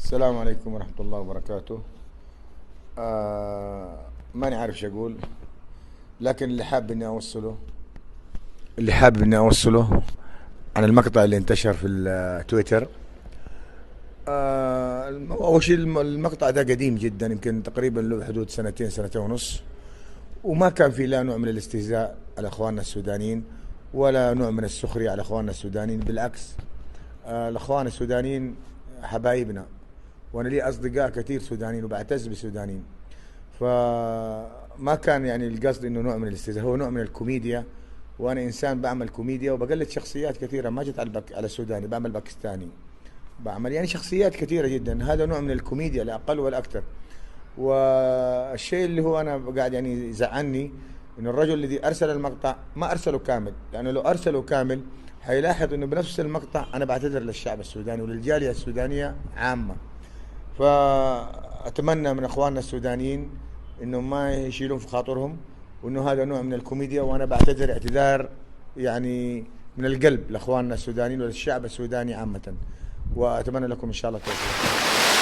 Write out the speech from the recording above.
السلام عليكم ورحمة الله وبركاته. ماني عارف شو أقول، لكن اللي حابب إني أوصله عن المقطع اللي انتشر في التويتر. أول شيء المقطع ده قديم جدا، يمكن تقريبا له حدود سنتين سنتين ونص، وما كان في لا نوع من الاستهزاء على إخواننا السودانيين ولا نوع من السخرية على إخواننا السودانيين. بالعكس، الإخوان السودانيين حبايبنا، وانا لي اصدقاء كثير سودانيين وبعتز بالسودانيين. فما كان يعني القصد انه نوع من الاستهزاء، هو نوع من الكوميديا. وانا انسان بعمل كوميديا وبقلد شخصيات كثيره، ما جت على السوداني، بعمل باكستاني، بعمل يعني شخصيات كثيره جدا. هذا نوع من الكوميديا لا اقل ولا اكثر. والشيء اللي هو انا قاعد يعني يزعلني انه الرجل الذي ارسل المقطع ما ارسله كامل، لانه لو ارسله كامل حيلاحظ انه بنفس المقطع انا بعتذر للشعب السوداني وللجاليه السودانيه عامه. فأتمنى من أخواننا السودانيين إنهم ما يشيلون في خاطرهم، وإنه هذا نوع من الكوميديا. وأنا بعتذر اعتذار يعني من القلب لأخواننا السودانيين وللشعب السوداني عامة، وأتمنى لكم إن شاء الله التوفيق.